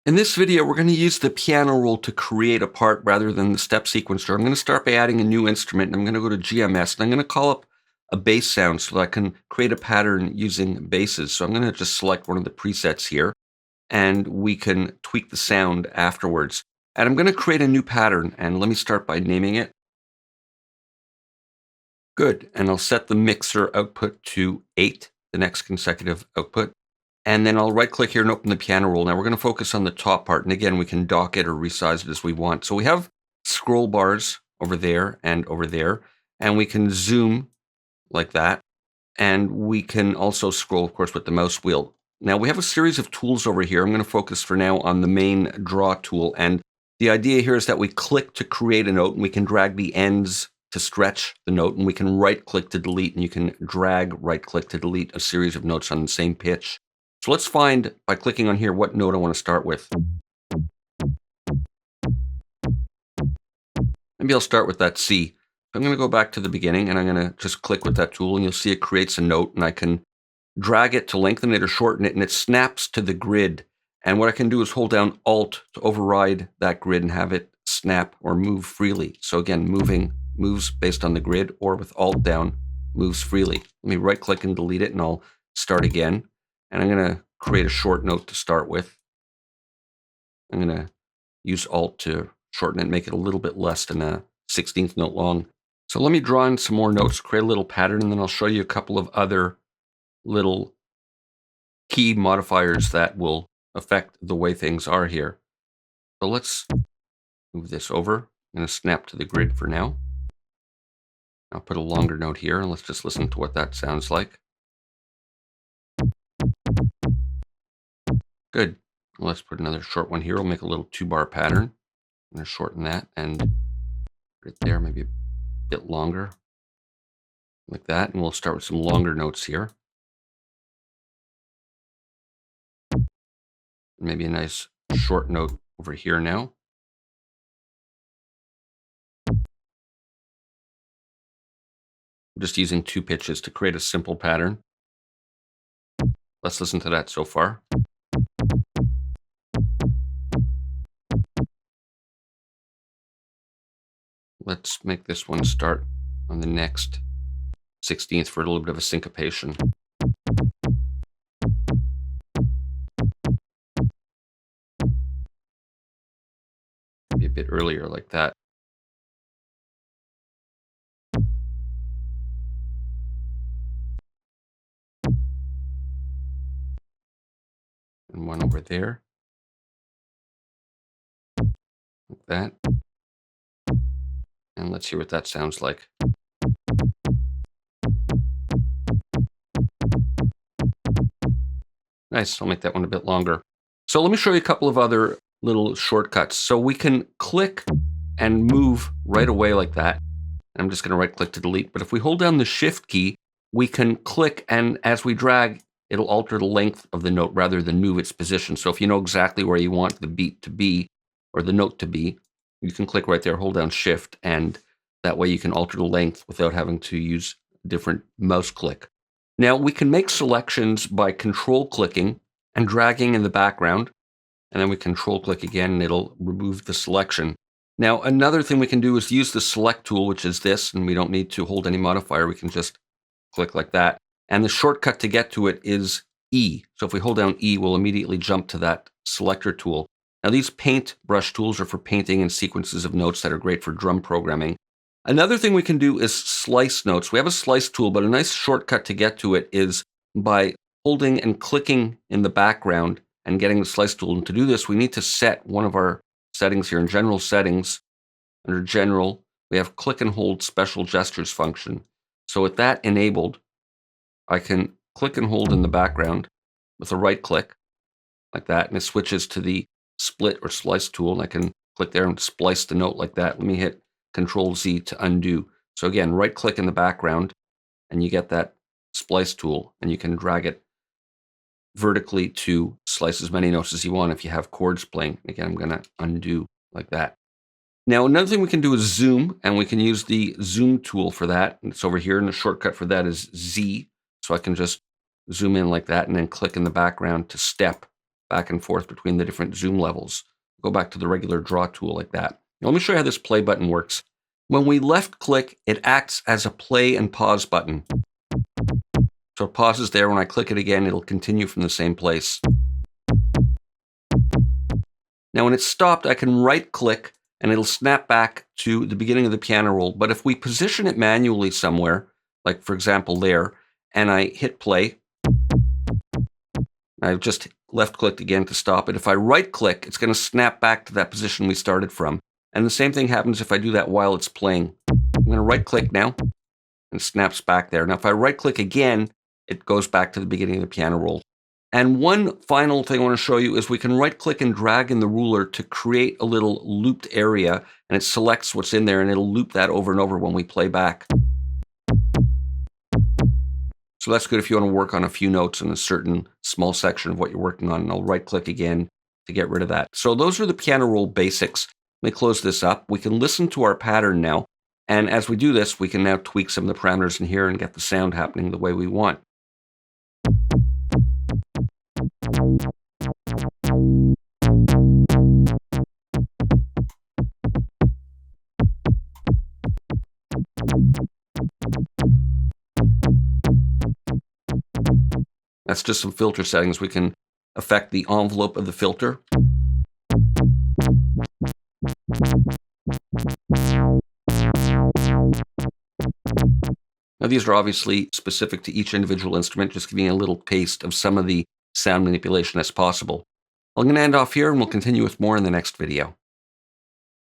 In this video, we're going to use the piano roll to create a part rather than the step sequencer. I'm going to start by adding a new instrument, and I'm going to go to GMS, and I'm going to call up a bass sound so that I can create a pattern using basses. So I'm going to just select one of the presets here, and we can tweak the sound afterwards. And I'm going to create a new pattern, and let me start by naming it. Good, and I'll set the mixer output to 8, the next consecutive output. And then I'll right-click here and open the piano roll. Now we're going to focus on the top part. And again, we can dock it or resize it as we want. So we have scroll bars over there, and we can zoom like that. And we can also scroll, of course, with the mouse wheel. Now we have a series of tools over here. I'm going to focus for now on the main draw tool. And the idea here is that we click to create a note, and we can drag the ends to stretch the note, and we can right-click to delete, and you can drag right-click to delete a series of notes on the same pitch. So let's find, by clicking on here, what note I want to start with. Maybe I'll start with that C. I'm going to go back to the beginning, and I'm going to just click with that tool, and you'll see it creates a note, and I can drag it to lengthen it or shorten it, and it snaps to the grid. And what I can do is hold down Alt to override that grid and have it snap or move freely. So again, moves based on the grid, or with Alt down, moves freely. Let me right-click and delete it, and I'll start again. And I'm going to create a short note to start with. I'm going to use Alt to shorten it and make it a little bit less than a 16th note long. So let me draw in some more notes, create a little pattern, and then I'll show you a couple of other little key modifiers that will affect the way things are here. So let's move this over. I'm going to snap to the grid for now. I'll put a longer note here, and let's just listen to what that sounds like. Good. Well, let's put another short one here. We'll make a little 2-bar pattern. I'm going to shorten that and put it there, maybe a bit longer, like that. And we'll start with some longer notes here. Maybe a nice short note over here now. I'm just using 2 pitches to create a simple pattern. Let's listen to that so far. Let's make this one start on the next 16th for a little bit of a syncopation. Maybe a bit earlier like that. And one over there. Like that. And let's hear what that sounds like. Nice, I'll make that one a bit longer. So let me show you a couple of other little shortcuts. So we can click and move right away like that. I'm just going to right-click to delete. But if we hold down the Shift key, we can click, and as we drag, it'll alter the length of the note rather than move its position. So if you know exactly where you want the beat to be, or the note to be, you can click right there, hold down Shift, and that way you can alter the length without having to use a different mouse click. Now we can make selections by control clicking and dragging in the background, and then we control click again and it'll remove the selection. Now another thing we can do is use the select tool, which is this, and we don't need to hold any modifier, we can just click like that. And the shortcut to get to it is E. So if we hold down E, we'll immediately jump to that selector tool. Now these paint brush tools are for painting and sequences of notes that are great for drum programming. Another thing we can do is slice notes. We have a slice tool, but a nice shortcut to get to it is by holding and clicking in the background and getting the slice tool. And to do this, we need to set one of our settings here in General Settings. Under General, we have Click and Hold Special Gestures function. So with that enabled, I can click and hold in the background with a right click like that, and it switches to the split or slice tool, and I can click there and splice the note like that. Let me hit Control Z to undo. So again, right click in the background and you get that splice tool, and you can drag it vertically to slice as many notes as you want if you have chords playing. Again, I'm going to undo like that. Now another thing we can do is zoom, and we can use the zoom tool for that. And it's over here, and the shortcut for that is Z. So I can just zoom in like that and then click in the background to step back and forth between the different zoom levels. Go back to the regular draw tool like that. Now, let me show you how this play button works. When we left click, it acts as a play and pause button. So it pauses there. When I click it again, it'll continue from the same place. Now, when it's stopped, I can right click and it'll snap back to the beginning of the piano roll. But if we position it manually somewhere, like for example there, and I hit play, I've just left clicked again to stop it. If I right click, it's going to snap back to that position we started from. And the same thing happens if I do that while it's playing. I'm going to right click now and it snaps back there. Now, if I right click again, it goes back to the beginning of the piano roll. And one final thing I want to show you is we can right click and drag in the ruler to create a little looped area, and it selects what's in there and it'll loop that over and over when we play back. So that's good if you want to work on a few notes in a certain small section of what you're working on, and I'll right click again to get rid of that. So those are the piano roll basics. Let me close this up. We can listen to our pattern now, and as we do this, we can now tweak some of the parameters in here and get the sound happening the way we want. That's just some filter settings. We can affect the envelope of the filter. Now, these are obviously specific to each individual instrument, just giving you a little taste of some of the sound manipulation that's possible. I'm going to end off here, and we'll continue with more in the next video.